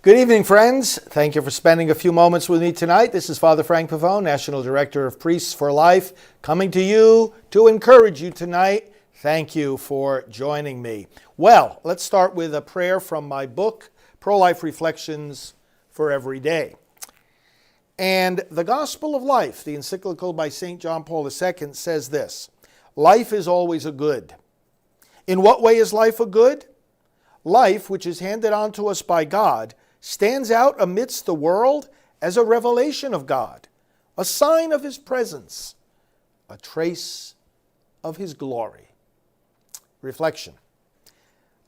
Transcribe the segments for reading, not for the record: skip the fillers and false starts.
Good evening, friends. Thank you for spending a few moments with me tonight. This is Father Frank Pavone, National Director of Priests for Life, coming to you to encourage you tonight. Thank you for joining me. Well, let's start with a prayer from my book, Pro-Life Reflections for Every Day. And the Gospel of Life, the encyclical by St. John Paul II, says this: life is always a good. In what way is life a good? Life, which is handed on to us by God, stands out amidst the world as a revelation of God, a sign of His presence, a trace of His glory. Reflection.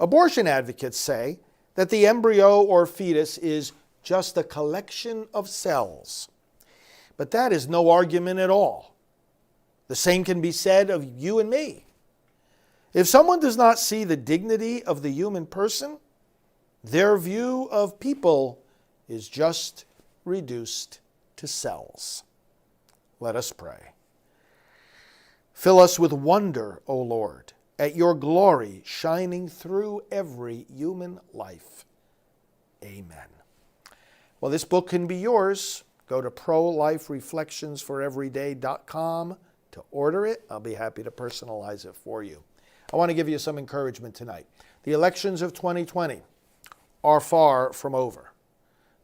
Abortion advocates say that the embryo or fetus is just a collection of cells. But that is no argument at all. The same can be said of you and me. If someone does not see the dignity of the human person, their view of people is just reduced to cells. Let us pray. Fill us with wonder, O Lord, at your glory shining through every human life. Amen. Well, this book can be yours. Go to prolifereflectionsforeveryday.com to order it. I'll be happy to personalize it for you. I want to give you some encouragement tonight. The elections of 2020 are far from over.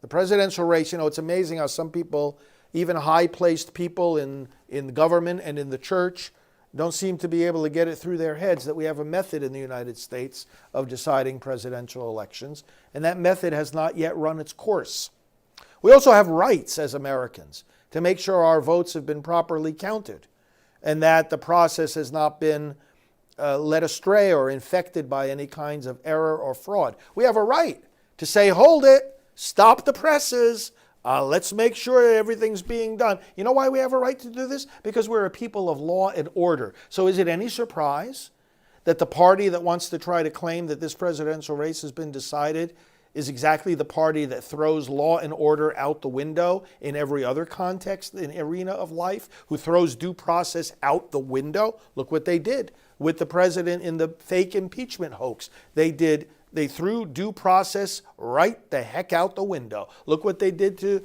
The presidential race, it's amazing how some people, even high-placed people in the government and in the church, don't seem to be able to get it through their heads that we have a method in the United States of deciding presidential elections, and that method has not yet run its course. We also have rights as Americans to make sure our votes have been properly counted and that the process has not been led astray or infected by any kinds of error or fraud. We have a right to say, hold it, stop the presses, let's make sure that everything's being done. You know why we have a right to do this? Because we're a people of law and order. So is it any surprise that the party that wants to try to claim that this presidential race has been decided is exactly the party that throws law and order out the window in every other context, in arena of life, who throws due process out the window? Look what they did with the president in the fake impeachment hoax. They threw due process right the heck out the window. Look what they did to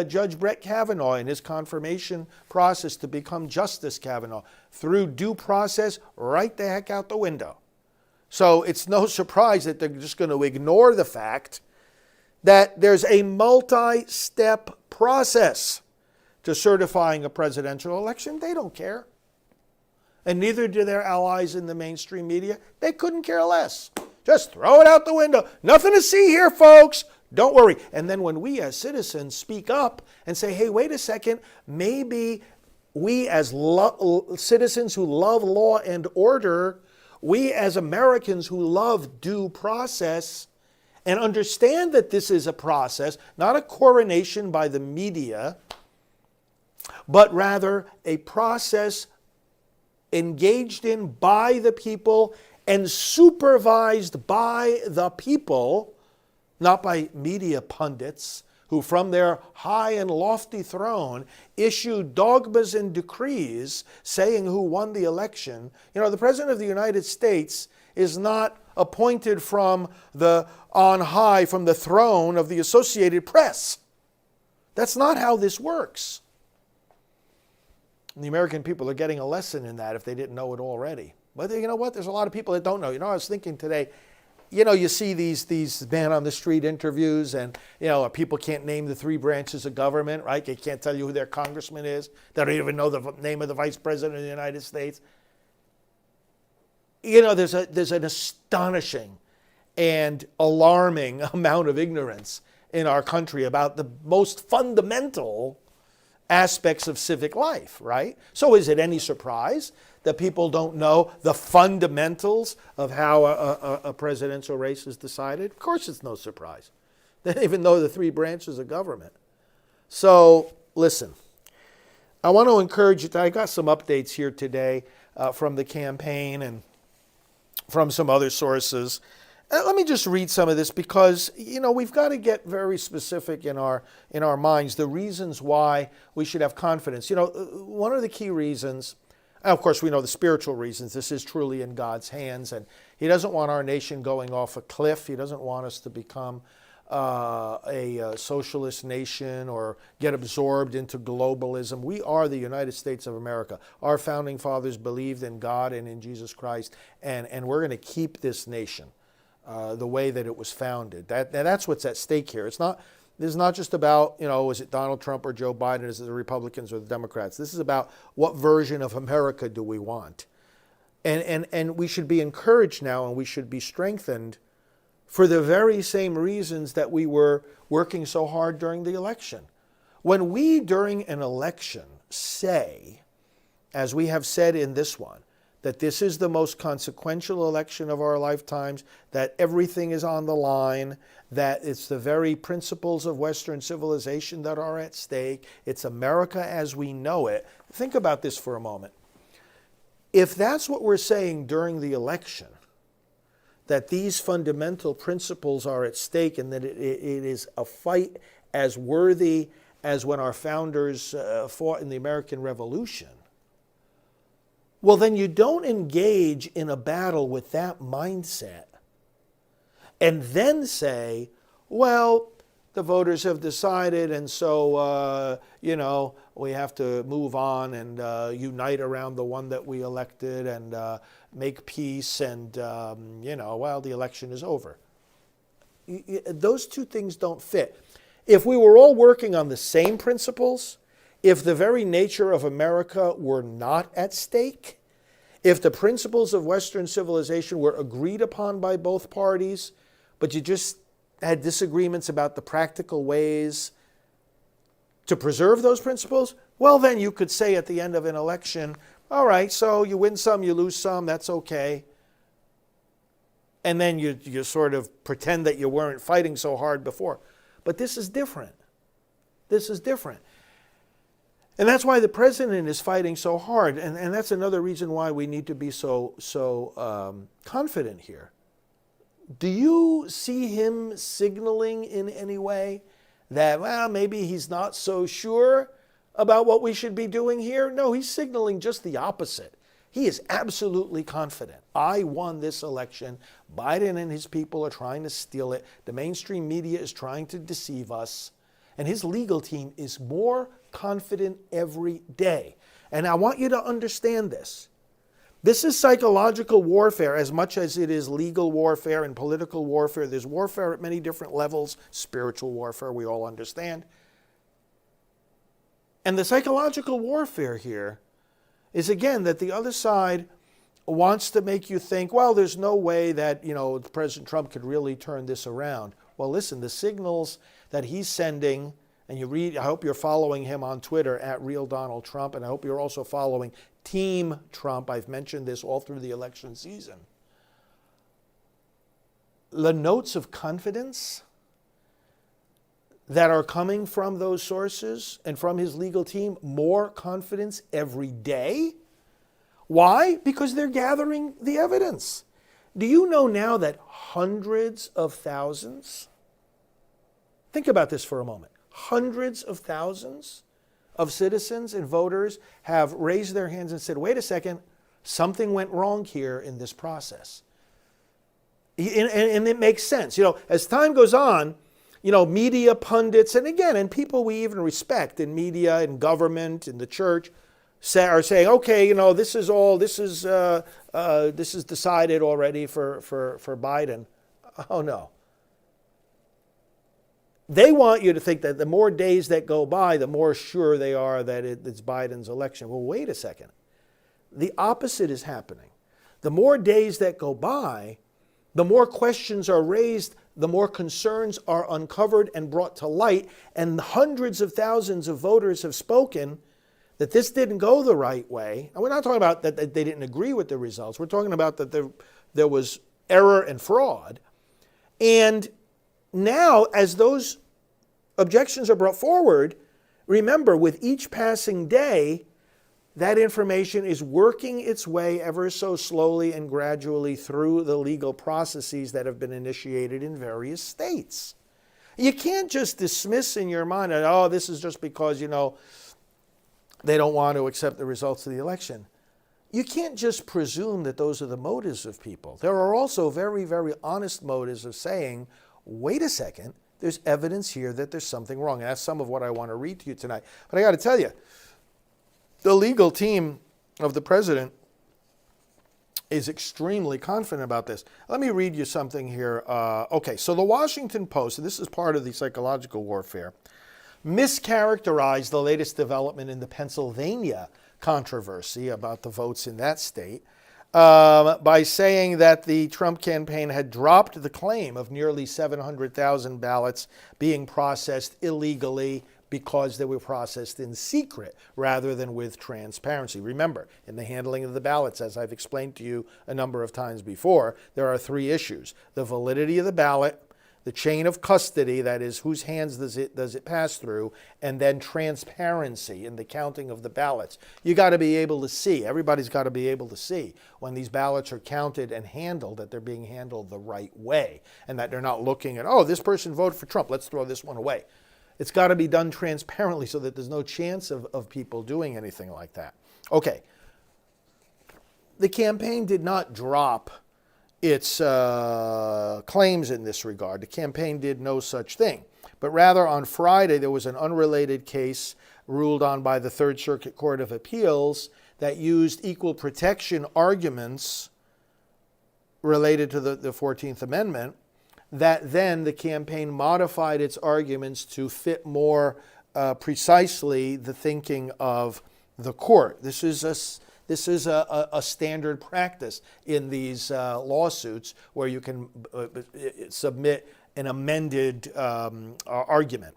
Judge Brett Kavanaugh in his confirmation process to become Justice Kavanaugh. Threw due process right the heck out the window. So it's no surprise that they're just going to ignore the fact that there's a multi-step process to certifying a presidential election. They don't care. And neither do their allies in the mainstream media. They couldn't care less. Just throw it out the window. Nothing to see here, folks. Don't worry. And then when we as citizens speak up and say, hey, wait a second, maybe we as citizens who love law and order, we as Americans who love due process and understand that this is a process, not a coronation by the media, but rather a process engaged in by the people and supervised by the people, not by media pundits who from their high and lofty throne issue dogmas and decrees saying who won the election. The President of the United States is not appointed from the on high, from the throne of the Associated Press. That's not how this works. And the American people are getting a lesson in that if they didn't know it already. But you know what? There's a lot of people that don't know. I was thinking today, you see these man on the street interviews and, people can't name the three branches of government, right? They can't tell you who their congressman is. They don't even know the name of the vice president of the United States. There's an astonishing and alarming amount of ignorance in our country about the most fundamental aspects of civic life, right? So is it any surprise that people don't know the fundamentals of how a presidential race is decided? Of course it's no surprise. They don't even know the three branches of government. So listen, I want to encourage you. I got some updates here today from the campaign and from some other sources. Let me just read some of this because, we've got to get very specific in our minds, the reasons why we should have confidence. One of the key reasons, of course, we know the spiritual reasons. This is truly in God's hands, and He doesn't want our nation going off a cliff. He doesn't want us to become a socialist nation or get absorbed into globalism. We are the United States of America. Our founding fathers believed in God and in Jesus Christ, and we're going to keep this nation the way that it was founded. That's what's at stake here. This is not just about, is it Donald Trump or Joe Biden? Is it the Republicans or the Democrats? This is about what version of America do we want? And we should be encouraged now, and we should be strengthened for the very same reasons that we were working so hard during the election. When we, during an election, say, as we have said in this one, that this is the most consequential election of our lifetimes, that everything is on the line, that it's the very principles of Western civilization that are at stake, it's America as we know it. Think about this for a moment. If that's what we're saying during the election, that these fundamental principles are at stake and that it is a fight as worthy as when our founders fought in the American Revolution, well, then you don't engage in a battle with that mindset and then say, well, the voters have decided, and so, we have to move on and unite around the one that we elected and make peace and, the election is over. Those two things don't fit. If we were all working on the same principles, if the very nature of America were not at stake, if the principles of Western civilization were agreed upon by both parties, but you just had disagreements about the practical ways to preserve those principles, well, then you could say at the end of an election, all right, so you win some, you lose some, that's okay. And then you sort of pretend that you weren't fighting so hard before. But this is different. This is different. And that's why the president is fighting so hard. And that's another reason why we need to be so confident here. Do you see him signaling in any way that, well, maybe he's not so sure about what we should be doing here? No, he's signaling just the opposite. He is absolutely confident. I won this election. Biden and his people are trying to steal it. The mainstream media is trying to deceive us. And his legal team is more confident every day. And I want you to understand this. This is psychological warfare as much as it is legal warfare and political warfare. There's warfare at many different levels. Spiritual warfare, we all understand. And the psychological warfare here is, again, that the other side wants to make you think, well, there's no way that, President Trump could really turn this around. Well, listen, the signals that he's sending, and I hope you're following him on Twitter at @RealDonaldTrump, and I hope you're also following Team Trump. I've mentioned this all through the election season. The notes of confidence that are coming from those sources and from his legal team, more confidence every day. Why? Because they're gathering the evidence. Do you know now that hundreds of thousands, think about this for a moment, hundreds of thousands of citizens and voters have raised their hands and said, wait a second, something went wrong here in this process. And it makes sense. As time goes on, media pundits, and people we even respect in media and government and the church are saying, okay, this is decided already for Biden. Oh no. They want you to think that the more days that go by, the more sure they are that it's Biden's election. Well, wait a second. The opposite is happening. The more days that go by, the more questions are raised, the more concerns are uncovered and brought to light, and hundreds of thousands of voters have spoken that this didn't go the right way. And we're not talking about that they didn't agree with the results. We're talking about that there was error and fraud. And now, as those objections are brought forward, remember, with each passing day, that information is working its way ever so slowly and gradually through the legal processes that have been initiated in various states. You can't just dismiss in your mind that, oh, this is just because, they don't want to accept the results of the election. You can't just presume that those are the motives of people. There are also very, very honest motives of saying, wait a second, there's evidence here that there's something wrong. And that's some of what I want to read to you tonight. But I got to tell you, the legal team of the president is extremely confident about this. Let me read you something here. Okay, so the Washington Post, and this is part of the psychological warfare, mischaracterized the latest development in the Pennsylvania controversy about the votes in that state by saying that the Trump campaign had dropped the claim of nearly 700,000 ballots being processed illegally because they were processed in secret rather than with transparency. Remember, in the handling of the ballots, as I've explained to you a number of times before, there are three issues: the validity of the ballot, the chain of custody, that is, whose hands does it pass through, and then transparency in the counting of the ballots. You got to be able to see, everybody's got to be able to see when these ballots are counted and handled, that they're being handled the right way, and that they're not looking at, oh, this person voted for Trump, let's throw this one away. It's got to be done transparently so that there's no chance of people doing anything like that. Okay. The campaign did not drop its claims in this regard. The campaign did no such thing. But rather, on Friday, there was an unrelated case ruled on by the Third Circuit Court of Appeals that used equal protection arguments related to the 14th Amendment, that then the campaign modified its arguments to fit more precisely the thinking of the court. This is a standard practice in these lawsuits where you can submit an amended argument.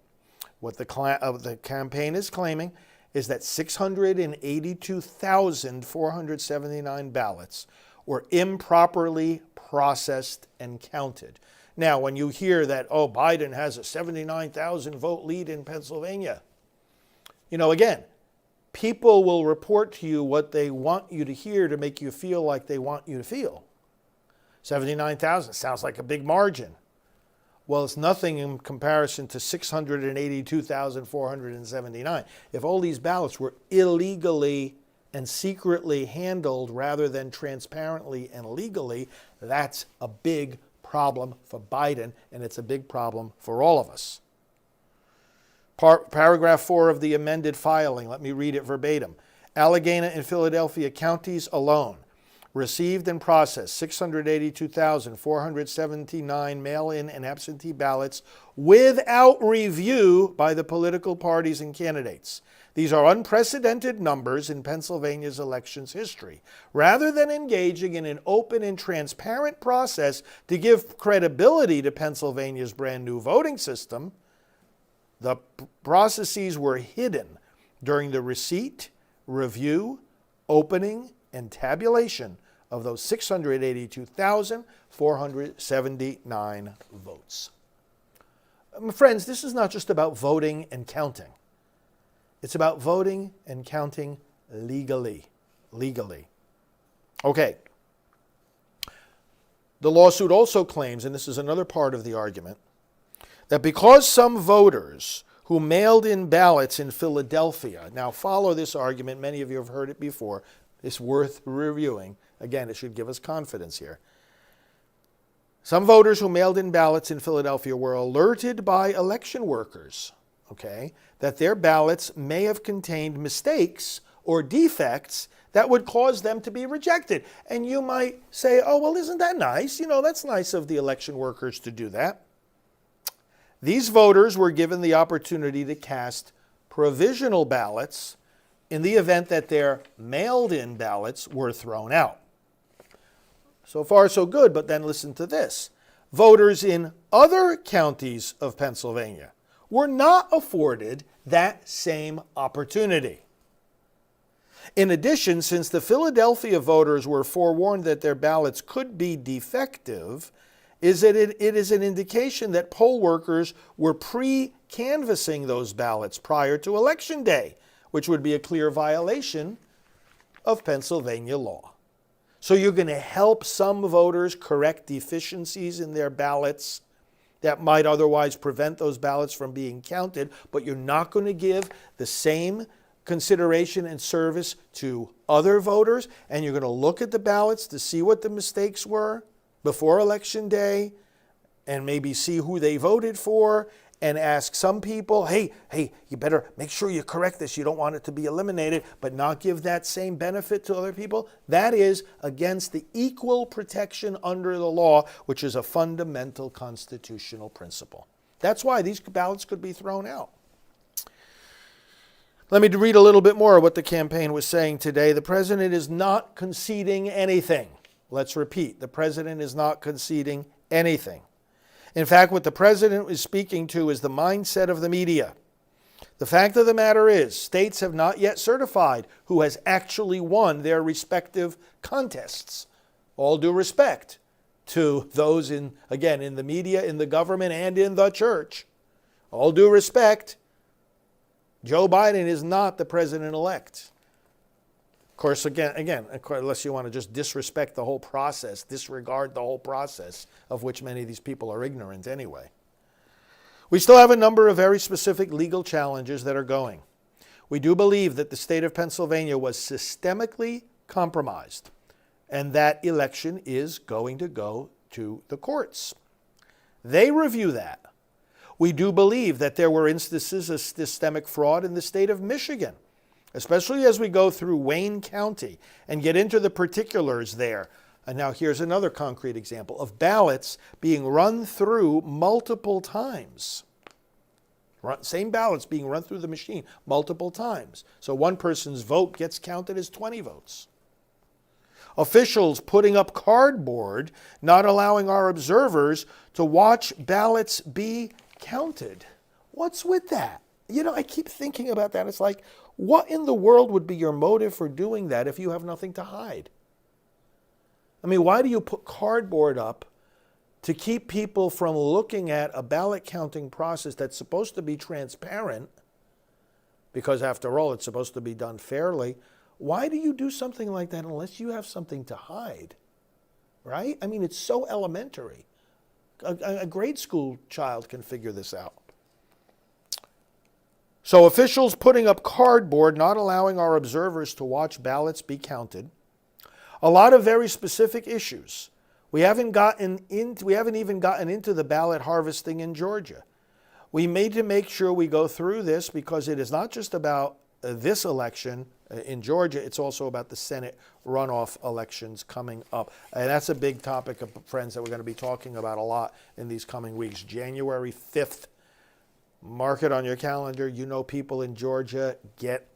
What the campaign is claiming is that 682,479 ballots were improperly processed and counted. Now, when you hear that, oh, Biden has a 79,000 vote lead in Pennsylvania, again, people will report to you what they want you to hear to make you feel like they want you to feel. 79,000 sounds like a big margin. Well, it's nothing in comparison to 682,479. If all these ballots were illegally and secretly handled rather than transparently and legally, that's a big problem for Biden, and it's a big problem for all of us. Paragraph 4 of the amended filing, let me read it verbatim. Allegheny and Philadelphia counties alone received and processed 682,479 mail-in and absentee ballots without review by the political parties and candidates. These are unprecedented numbers in Pennsylvania's elections history. Rather than engaging in an open and transparent process to give credibility to Pennsylvania's brand new voting system, the processes were hidden during the receipt, review, opening, and tabulation of those 682,479 votes. Friends, this is not just about voting and counting. It's about voting and counting legally. Okay. The lawsuit also claims, and this is another part of the argument, that because some voters who mailed in ballots in Philadelphia, now follow this argument, many of you have heard it before, it's worth reviewing. Again, it should give us confidence here. Some voters who mailed in ballots in Philadelphia were alerted by election workers, that their ballots may have contained mistakes or defects that would cause them to be rejected. And you might say, oh, well, isn't that nice? That's nice of the election workers to do that. These voters were given the opportunity to cast provisional ballots in the event that their mailed-in ballots were thrown out. So far, so good, but then listen to this. Voters in other counties of Pennsylvania were not afforded that same opportunity. In addition, since the Philadelphia voters were forewarned that their ballots could be defective, it is an indication that poll workers were pre-canvassing those ballots prior to Election Day, which would be a clear violation of Pennsylvania law. So you're going to help some voters correct deficiencies in their ballots that might otherwise prevent those ballots from being counted, but you're not going to give the same consideration and service to other voters, and you're going to look at the ballots to see what the mistakes were before Election Day, and maybe see who they voted for and ask some people, hey, you better make sure you correct this. You don't want it to be eliminated, but not give that same benefit to other people. That is against the equal protection under the law, which is a fundamental constitutional principle. That's why these ballots could be thrown out. Let me read a little bit more of what the campaign was saying today. The president is not conceding anything. Let's repeat, the president is not conceding anything. In fact, what the president is speaking to is the mindset of the media. The fact of the matter is, states have not yet certified who has actually won their respective contests. All due respect to those in the media, in the government, and in the church. All due respect, Joe Biden is not the president-elect. Of course, again, unless you want to just disrespect the whole process, disregard the whole process, of which many of these people are ignorant anyway. We still have a number of very specific legal challenges that are going. We do believe that the state of Pennsylvania was systemically compromised, and that election is going to go to the courts. They review that. We do believe that there were instances of systemic fraud in the state of Michigan, especially as we go through Wayne County and get into the particulars there. And now here's another concrete example of ballots being run through multiple times. Same ballots being run through the machine multiple times. So one person's vote gets counted as 20 votes. Officials putting up cardboard, not allowing our observers to watch ballots be counted. What's with that? You know, I keep thinking about that. It's like, what in the world would be your motive for doing that if you have nothing to hide? I mean, why do you put cardboard up to keep people from looking at a ballot counting process that's supposed to be transparent? Because after all, it's supposed to be done fairly. Why do you do something like that unless you have something to hide? Right? I mean, it's so elementary. A grade school child can figure this out. So officials putting up cardboard, not allowing our observers to watch ballots be counted. A lot of very specific issues. We haven't even gotten into the ballot harvesting in Georgia. We need to make sure we go through this because it is not just about this election in Georgia, it's also about the Senate runoff elections coming up. And that's a big topic, of friends, that we're going to be talking about a lot in these coming weeks. January 5th, mark it on your calendar. You know people in Georgia, get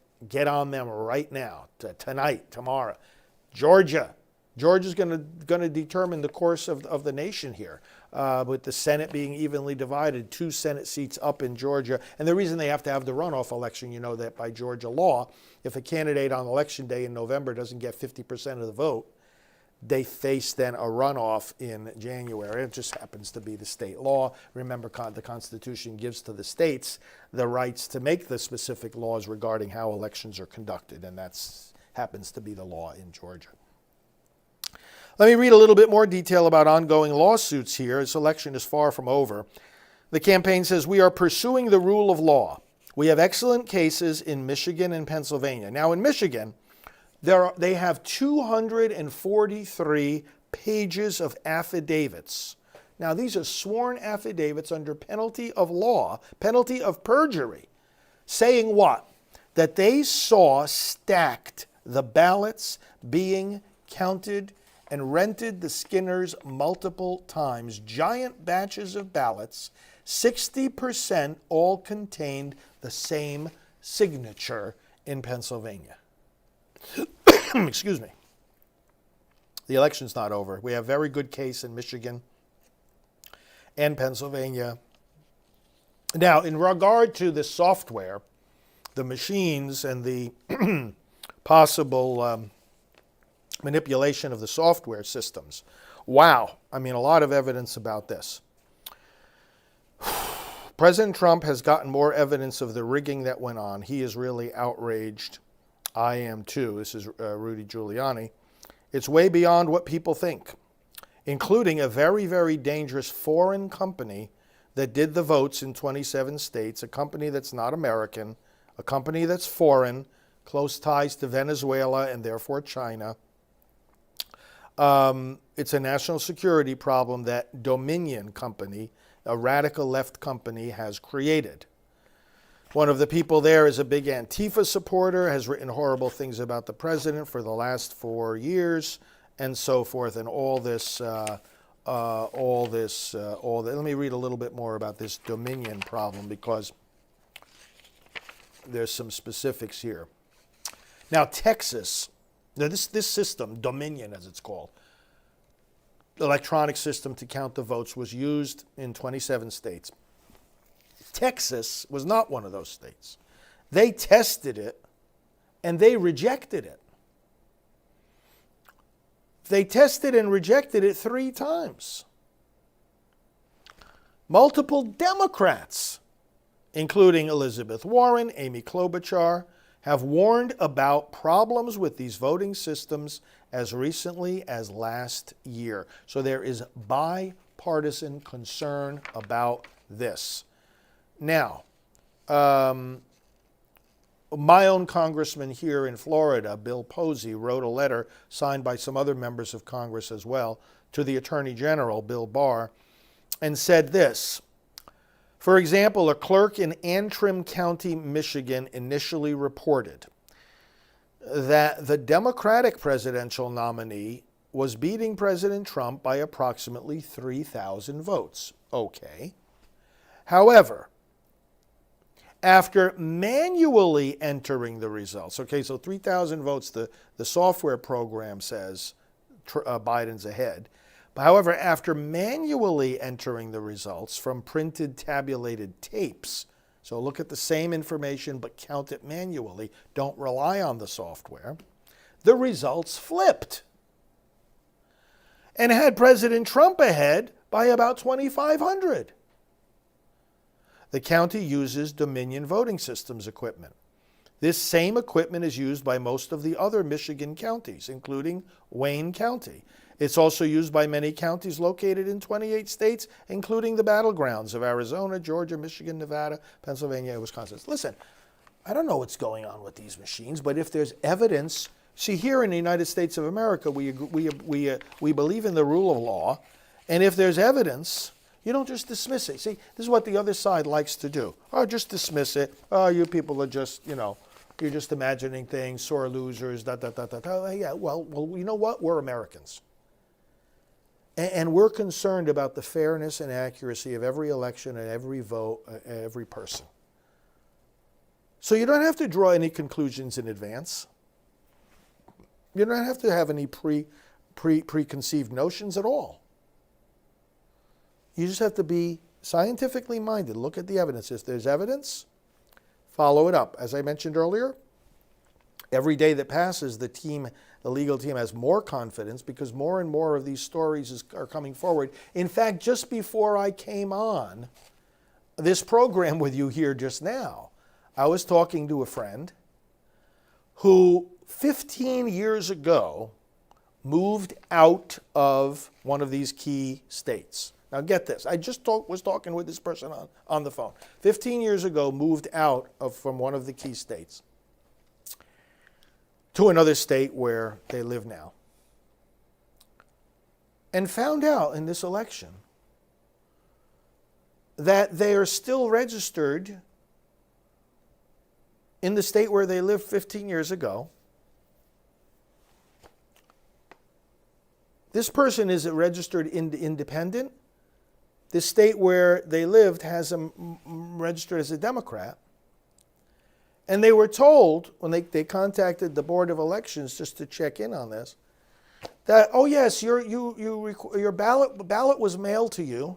on them right now, tonight, tomorrow. Georgia's going to determine the course of the nation here, with the Senate being evenly divided, 2 Senate seats up in Georgia. And the reason they have to have the runoff election, you know that by Georgia law, if a candidate on election day in November doesn't get 50% of the vote, they face then a runoff in January. It just happens to be the state law. Remember, the Constitution gives to the states the rights to make the specific laws regarding how elections are conducted, and that happens to be the law in Georgia. Let me read a little bit more detail about ongoing lawsuits here. This election is far from over. The campaign says, we are pursuing the rule of law. We have excellent cases in Michigan and Pennsylvania. Now in Michigan, they have 243 pages of affidavits. Now these are sworn affidavits under penalty of law, penalty of perjury, saying what? That they saw stacked the ballots being counted and rented the Skinners multiple times. Giant batches of ballots, 60% all contained the same signature in Pennsylvania. Excuse me. The election's not over. We have a very good case in Michigan and Pennsylvania. Now, in regard to the software, the machines and the possible manipulation of the software systems. Wow. I mean, a lot of evidence about this. President Trump has gotten more evidence of the rigging that went on. He is really outraged. I am too. This is Rudy Giuliani. It's way beyond what people think, including a very, very dangerous foreign company that did the votes in 27 states, a company that's not American, a company that's foreign, close ties to Venezuela and therefore China. It's a national security problem that Dominion Company, a radical left company, has created. One of the people there is a big Antifa supporter, has written horrible things about the president for the last 4 years, and so forth. And all this. Let me read a little bit more about this Dominion problem because there's some specifics here. Now, Texas, this system, Dominion as it's called, electronic system to count the votes, was used in 27 states. Texas was not one of those states. They tested it and they rejected it. They tested and rejected it 3 times. Multiple Democrats, including Elizabeth Warren, Amy Klobuchar, have warned about problems with these voting systems as recently as last year. So there is bipartisan concern about this. Now, my own congressman here in Florida, Bill Posey, wrote a letter signed by some other members of Congress as well to the Attorney General, Bill Barr, and said this. For example, a clerk in Antrim County, Michigan, initially reported that the Democratic presidential nominee was beating President Trump by approximately 3,000 votes. Okay. However, after manually entering the results, okay, so 3,000 votes, the software program says Biden's ahead. However, after manually entering the results from printed tabulated tapes, so look at the same information but count it manually, don't rely on the software, the results flipped and had President Trump ahead by about 2,500. The county uses Dominion voting systems equipment. This same equipment is used by most of the other Michigan counties, including Wayne County. It's also used by many counties located in 28 states, including the battlegrounds of Arizona, Georgia, Michigan, Nevada, Pennsylvania, and Wisconsin. Listen, I don't know what's going on with these machines, but if there's evidence, see, here in the United States of America, we believe in the rule of law, and if there's evidence, you don't just dismiss it. See, this is what the other side likes to do. Oh, just dismiss it. Oh, you people are just, you're just imagining things, sore losers, Yeah, well, you know what? We're Americans. And we're concerned about the fairness and accuracy of every election and every vote, every person. So you don't have to draw any conclusions in advance. You don't have to have any preconceived notions at all. You just have to be scientifically minded. Look at the evidence. If there's evidence, follow it up. As I mentioned earlier, every day that passes, the legal team has more confidence because more and more of these stories are coming forward. In fact, just before I came on this program with you here just now, I was talking to a friend who 15 years ago moved out of one of these key states. Now get this, I just was talking with this person on the phone. 15 years ago, moved out from one of the key states to another state where they live now. And found out in this election that they are still registered in the state where they lived 15 years ago. This person is registered independent. The state where they lived has them registered as a Democrat. And they were told, when they contacted the Board of Elections just to check in on this, that, oh yes, your ballot was mailed to you,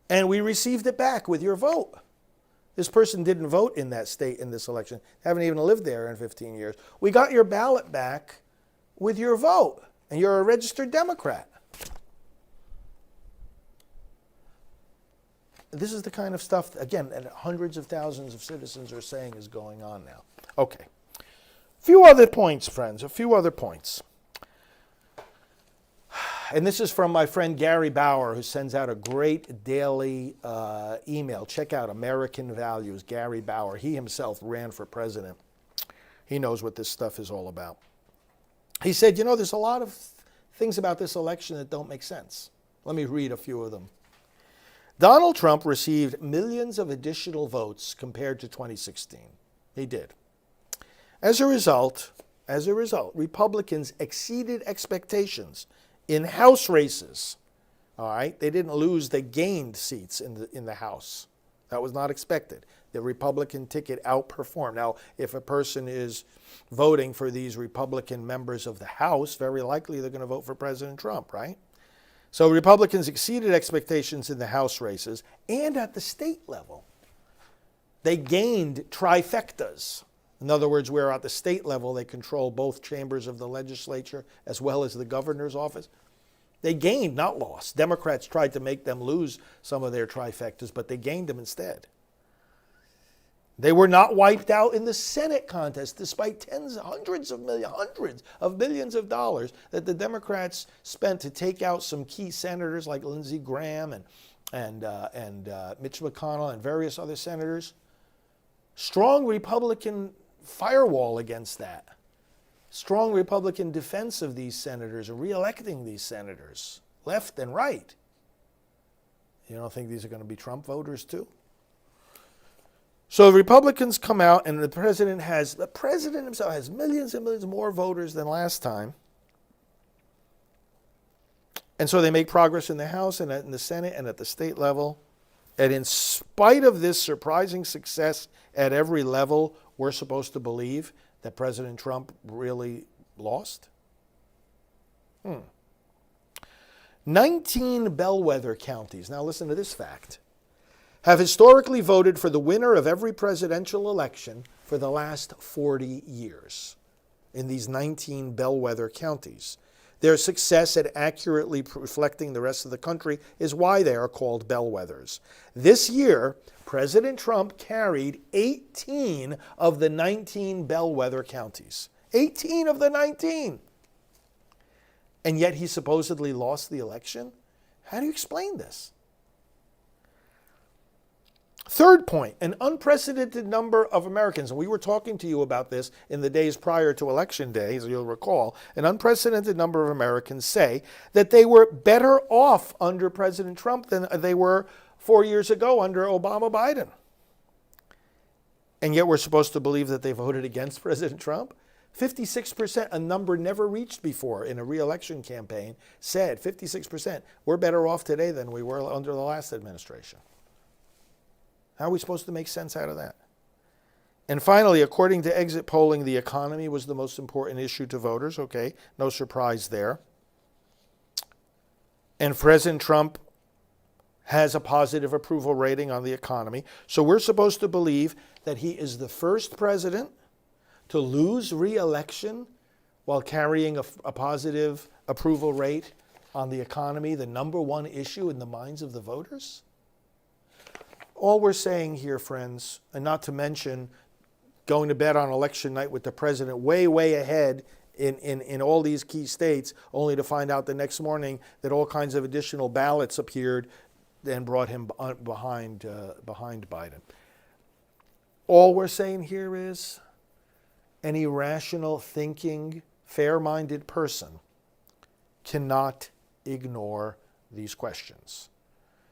and we received it back with your vote. This person didn't vote in that state in this election, haven't even lived there in 15 years. We got your ballot back with your vote, and you're a registered Democrat. This is the kind of stuff, again, that hundreds of thousands of citizens are saying is going on now. Okay. A few other points, friends, a few other points. And this is from my friend Gary Bauer, who sends out a great daily email. Check out American Values, Gary Bauer. He himself ran for president. He knows what this stuff is all about. He said, there's a lot of things about this election that don't make sense. Let me read a few of them. Donald Trump received millions of additional votes compared to 2016. He did. As a result, Republicans exceeded expectations in House races. All right, they didn't lose; they gained seats in the House. That was not expected. The Republican ticket outperformed. Now, if a person is voting for these Republican members of the House, very likely they're going to vote for President Trump, right? So Republicans exceeded expectations in the House races and at the state level. They gained trifectas. In other words, where at the state level they control both chambers of the legislature as well as the governor's office. They gained, not lost. Democrats tried to make them lose some of their trifectas, but they gained them instead. They were not wiped out in the Senate contest, despite hundreds of millions of dollars that the Democrats spent to take out some key senators like Lindsey Graham and Mitch McConnell and various other senators. Strong Republican firewall against that. Strong Republican defense of these senators and re-electing these senators, left and right. You don't think these are going to be Trump voters too? So Republicans come out, and the president himself has millions and millions more voters than last time. And so they make progress in the House and in the Senate and at the state level. And in spite of this surprising success at every level, we're supposed to believe that President Trump really lost? 19 bellwether counties, now listen to this fact, have historically voted for the winner of every presidential election for the last 40 years in these 19 bellwether counties. Their success at accurately reflecting the rest of the country is why they are called bellwethers. This year, President Trump carried 18 of the 19 bellwether counties. 18 of the 19! And yet he supposedly lost the election? How do you explain this? Third point, an unprecedented number of Americans, and we were talking to you about this in the days prior to Election Day, as you'll recall, an unprecedented number of Americans say that they were better off under President Trump than they were 4 years ago under Obama-Biden. And yet we're supposed to believe that they voted against President Trump? 56%, a number never reached before in a re-election campaign, said 56%, we're better off today than we were under the last administration. How are we supposed to make sense out of that? And finally, according to exit polling, the economy was the most important issue to voters. Okay, no surprise there. And President Trump has a positive approval rating on the economy. So we're supposed to believe that he is the first president to lose re-election while carrying a positive approval rate on the economy, the number one issue in the minds of the voters? All we're saying here, friends, and not to mention going to bed on election night with the president way ahead in all these key states, only to find out the next morning that all kinds of additional ballots appeared and brought him behind Biden. All we're saying here is any rational thinking, fair-minded person cannot ignore these questions.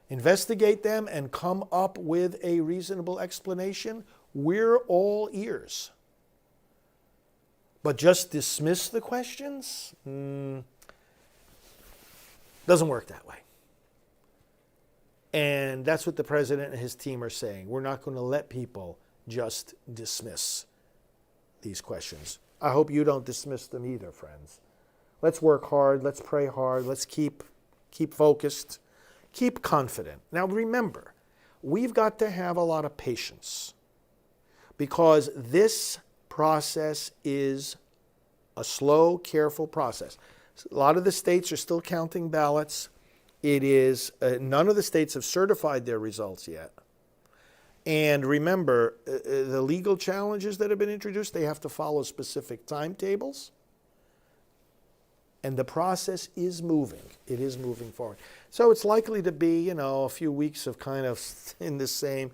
Investigate them and come up with a reasonable explanation. We're all ears. But just dismiss the questions? Doesn't work that way. And that's what the president and his team are saying. We're not going to let people just dismiss these questions. I hope you don't dismiss them either, friends. Let's work hard. Let's pray hard. Let's keep focused. Keep confident. Now remember, we've got to have a lot of patience because this process is a slow, careful process. A lot of the states are still counting ballots. It is none of the states have certified their results yet. And remember, the legal challenges that have been introduced, they have to follow specific timetables. And the process is moving. It is moving forward. So it's likely to be, a few weeks of kind of in the same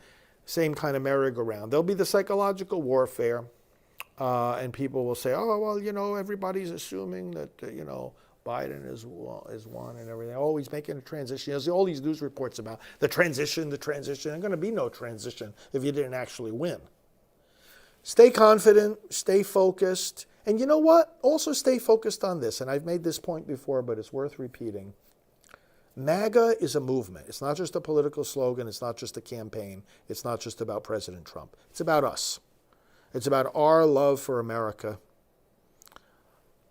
kind of merry-go-round. There'll be the psychological warfare, and people will say, oh, well, everybody's assuming that, Biden is one and everything. Oh, he's making a transition. There's all these news reports about the transition. There's going to be no transition if you didn't actually win. Stay confident, stay focused, and you know what? Also stay focused on this, and I've made this point before, but it's worth repeating. MAGA is a movement. It's not just a political slogan. It's not just a campaign. It's not just about President Trump. It's about us. It's about our love for America.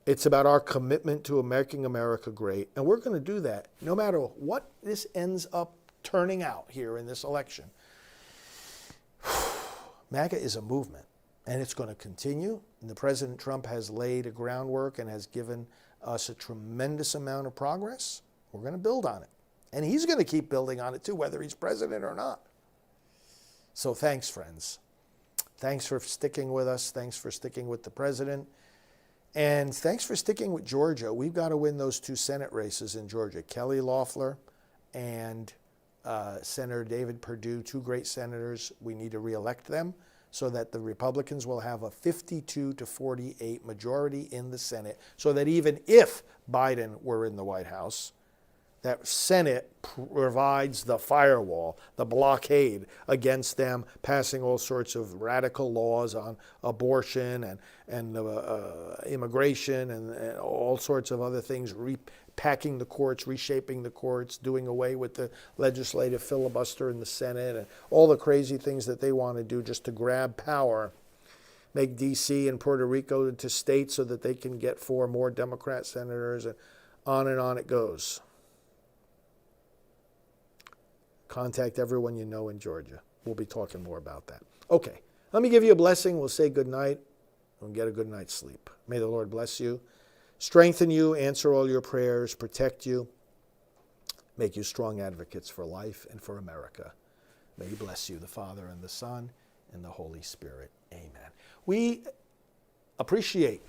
It's about our commitment to making America great. And we're going to do that no matter what this ends up turning out here in this election. MAGA is a movement, and it's going to continue. And the President Trump has laid a groundwork and has given us a tremendous amount of progress. We're going to build on it. And he's going to keep building on it too, whether he's president or not. So thanks, friends. Thanks for sticking with us. Thanks for sticking with the president. And thanks for sticking with Georgia. We've got to win those 2 Senate races in Georgia. Kelly Loeffler and Senator David Perdue, 2 great senators. We need to reelect them so that the Republicans will have a 52-48 majority in the Senate, so that even if Biden were in the White House, that Senate provides the firewall, the blockade against them passing all sorts of radical laws on abortion and immigration and all sorts of other things, repacking the courts, reshaping the courts, doing away with the legislative filibuster in the Senate, and all the crazy things that they want to do just to grab power, make D.C. and Puerto Rico into states so that they can get 4 more Democrat senators, and on it goes. Contact everyone you know in Georgia. We'll be talking more about that. Okay, let me give you a blessing. We'll say good night and get a good night's sleep. May the Lord bless you, strengthen you, answer all your prayers, protect you, make you strong advocates for life and for America. May He bless you, the Father and the Son and the Holy Spirit. Amen. We appreciate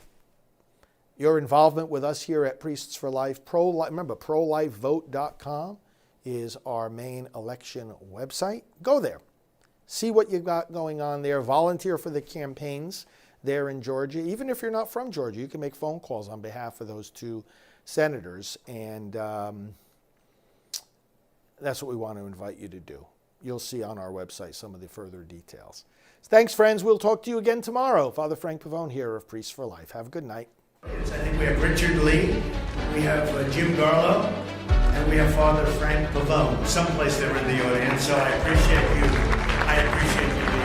your involvement with us here at Priests for Life. Remember, prolifevote.com. is our main election website. Go there. See what you've got going on there. Volunteer for the campaigns there in Georgia. Even if you're not from Georgia, you can make phone calls on behalf of those 2 senators. And that's what we want to invite you to do. You'll see on our website some of the further details. Thanks, friends. We'll talk to you again tomorrow. Father Frank Pavone here of Priests for Life. Have a good night. I think we have Richard Lee. We have Jim Garlow. And we have Father Frank Pavone, someplace there in the audience, so I appreciate you. I appreciate you being.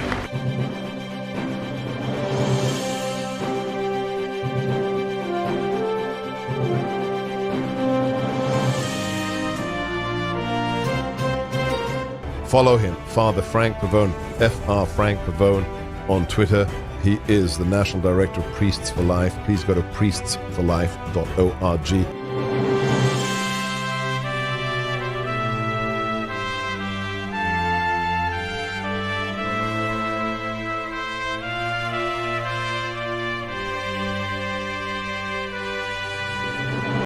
Follow him, Father Frank Pavone, Fr. Frank Pavone, on Twitter. He is the National Director of Priests for Life. Please go to priestsforlife.org.